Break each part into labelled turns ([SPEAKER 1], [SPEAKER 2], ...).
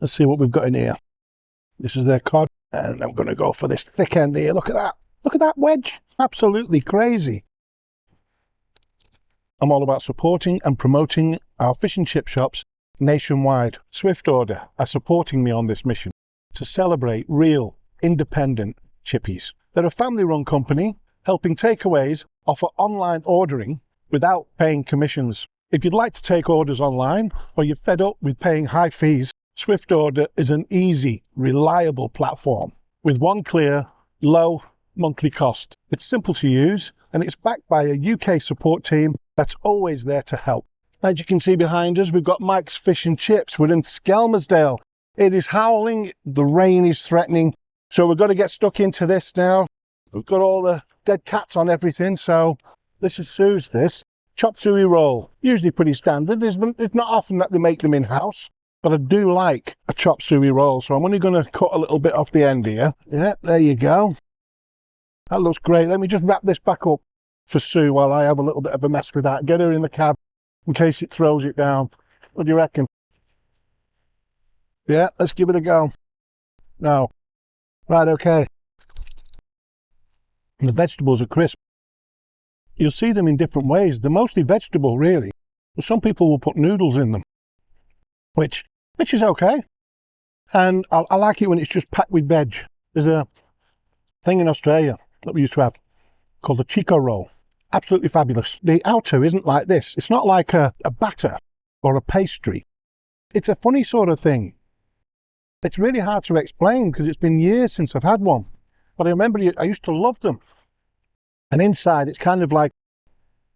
[SPEAKER 1] Let's see what we've got in here. This is their cod, and I'm going to go for this thick end here. Look at that. Look at that wedge. Absolutely crazy. I'm all about supporting and promoting our fish and chip shops nationwide. SwiftOrder are supporting me on this mission to celebrate real, independent chippies. They're a family-run company helping takeaways offer online ordering without paying commissions. If you'd like to take orders online or you're fed up with paying high fees, SwiftOrder is an easy, reliable platform with one clear, low monthly cost. It's simple to use and it's backed by a UK support team that's always there to help. As you can see behind us, we've got Mike's Fish and Chips. We're in Skelmersdale. It is howling, the rain is threatening, so we've got to get stuck into this now. We've got all the dead cats on everything, so this is Sue's chopped Suey roll. Usually pretty standard. It's not often that they make them in-house, but I do like a chopped Suey roll, so I'm only going to cut a little bit off the end here. Yeah, there you go. That looks great. Let me just wrap this back up for Sue while I have a little bit of a mess with that. Get her in the cab in case it throws it down. What do you reckon? Yeah, let's give it a go. Now, right, okay. And the vegetables are crisp. You'll see them in different ways. They're mostly vegetable, really. But some people will put noodles in them, which is okay. And I like it when it's just packed with veg. There's a thing in Australia that we used to have called a Chico roll. Absolutely fabulous. The outer isn't like this. It's not like a batter or a pastry. It's a funny sort of thing. It's really hard to explain because it's been years since I've had one. But I remember I used to love them. And inside it's kind of like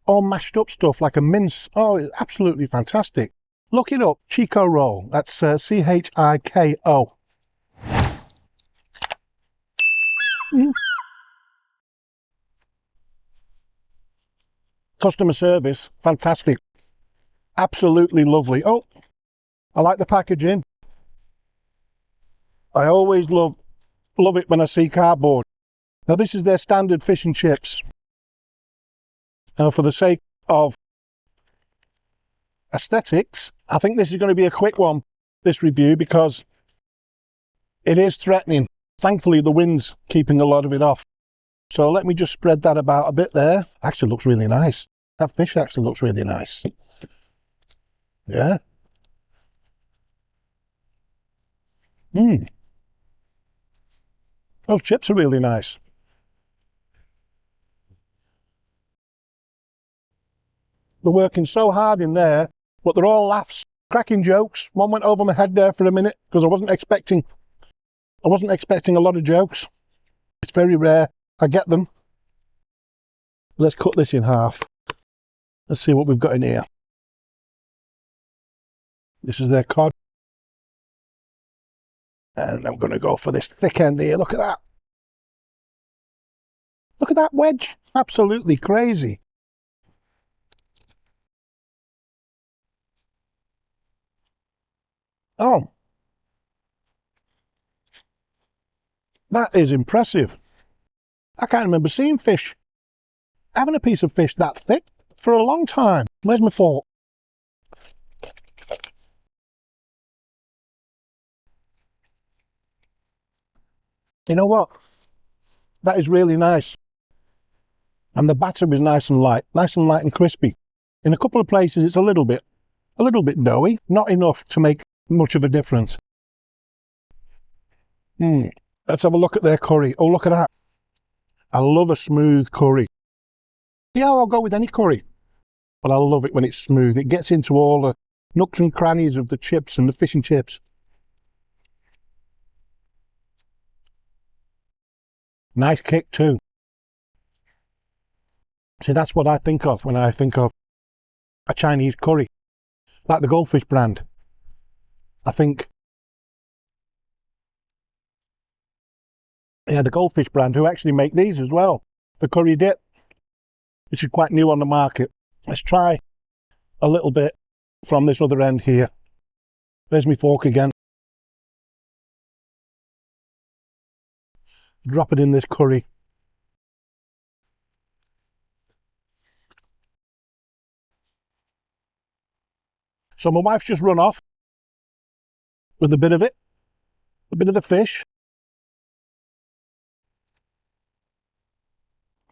[SPEAKER 1] all mashed up stuff, like a mince. Oh, it's absolutely fantastic. Look it up, Chico roll. That's C-H-I-K-O. Customer service, fantastic. Absolutely lovely. Oh, I like the packaging. I always love it when I see cardboard. Now this is their standard fish and chips. Now for the sake of aesthetics, I think this is going to be a quick one, this review, because it is threatening. Thankfully the wind's keeping a lot of it off. So let me just spread that about a bit there. Actually looks really nice. That fish actually looks really nice. Yeah. Those chips are really nice. They're working so hard in there, but they're all laughs, cracking jokes. One went over my head there for a minute because I wasn't expecting a lot of jokes. It's very rare. I get them. Let's cut this in half. Let's see what we've got in here. This is their cod. And I'm going to go for this thick end here. Look at that. Look at that wedge. Absolutely crazy. Oh. That is impressive. I can't remember seeing having a piece of fish that thick for a long time. Where's my fork? You know what? That is really nice. And the batter is nice and light and crispy. In a couple of places it's a little bit doughy, not enough to make much of a difference. Let's have a look at their curry. Oh, look at that. I love a smooth curry. Yeah, I'll go with any curry, but I love it when it's smooth. It gets into all the nooks and crannies of the chips and the fish and chips. Nice kick too. See, that's what I think of when I think of a Chinese curry, like the Goldfish brand. I think, yeah, the Goldfish brand, who actually make these as well. The curry dip, which is quite new on the market. Let's try a little bit from this other end here. There's my fork again. Drop it in this curry. So my wife's just run off with a bit of it, a bit of the fish.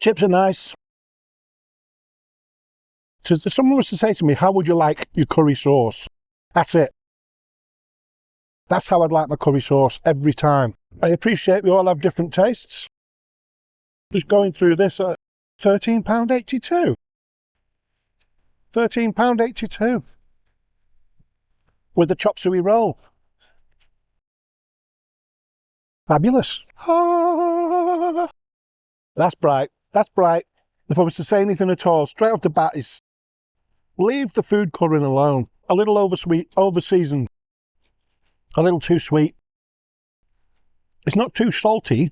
[SPEAKER 1] Chips are nice. So if someone was to say to me, how would you like your curry sauce? That's it. That's how I'd like my curry sauce every time. I appreciate we all have different tastes. Just going through this at £13.82. £13.82. With the chop suey roll. Fabulous. Ah, that's bright. That's bright. If I was to say anything at all, straight off the bat is leave the food colouring alone. A little oversweet, overseasoned. A little too sweet. It's not too salty,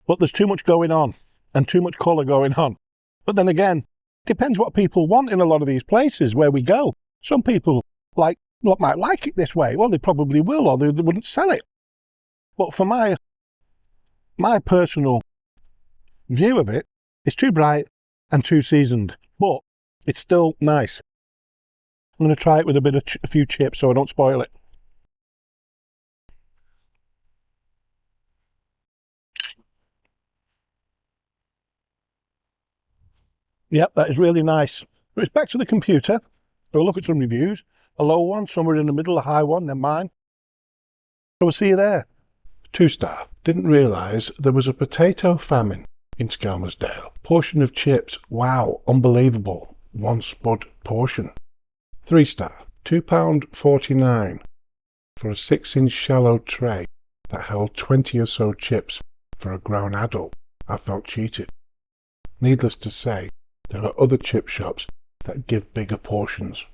[SPEAKER 1] but there's too much going on and too much colour going on. But then again, depends what people want in a lot of these places where we go. Some people might like it this way. Well, they probably will, or they wouldn't sell it. But for my personal view of it, it's too bright and too seasoned, but it's still nice. I'm going to try it with a few chips so I don't spoil it. Yep, that is really nice. But it's back to the computer. We'll look at some reviews. A low one, somewhere in the middle, a high one, then mine. So we'll see you there. 2-star. Didn't realise there was a potato famine in Skelmersdale. Portion of chips. Wow, unbelievable. 1 spud portion. 3-star. £2.49 for a 6-inch shallow tray that held 20 or so chips for a grown adult. I felt cheated. Needless to say, there are other chip shops that give bigger portions.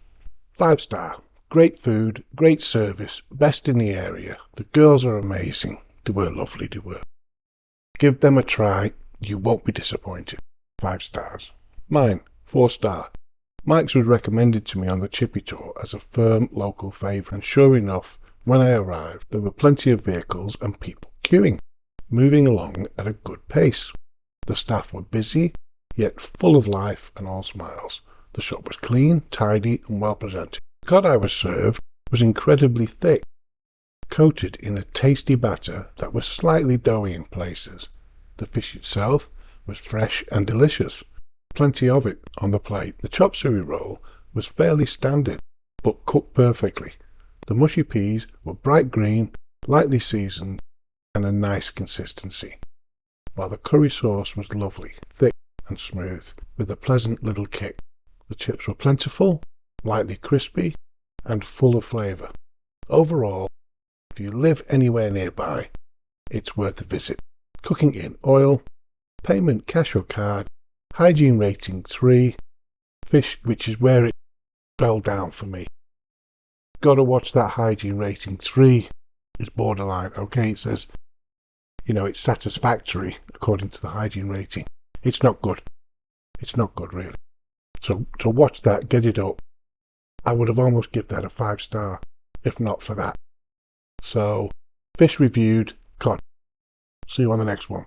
[SPEAKER 1] 5-star. Great food, great service, best in the area. The girls are amazing. They were lovely, they were. Give them a try, you won't be disappointed. 5 stars. Mine, 4-star. Mike's was recommended to me on the Chippy Tour as a firm local favourite, and sure enough, when I arrived, there were plenty of vehicles and people queuing, moving along at a good pace. The staff were busy, yet full of life and all smiles. The shop was clean, tidy and well presented. The cod I was served was incredibly thick, coated in a tasty batter that was slightly doughy in places. The fish itself was fresh and delicious, plenty of it on the plate. The chop suey roll was fairly standard, but cooked perfectly. The mushy peas were bright green, lightly seasoned and a nice consistency, while the curry sauce was lovely, thick and smooth, with a pleasant little kick. The chips were plentiful, lightly crispy, and full of flavour. Overall, if you live anywhere nearby, it's worth a visit. Cooking in oil, payment cash or card, hygiene rating 3, fish, which is where it fell down for me. Gotta watch that hygiene rating 3. It's borderline, okay? It says, it's satisfactory according to the hygiene rating. It's not good. It's not good, really. So to watch that, get it up. I would have almost given that a 5-star, if not for that. So, fish reviewed, cod. See you on the next one.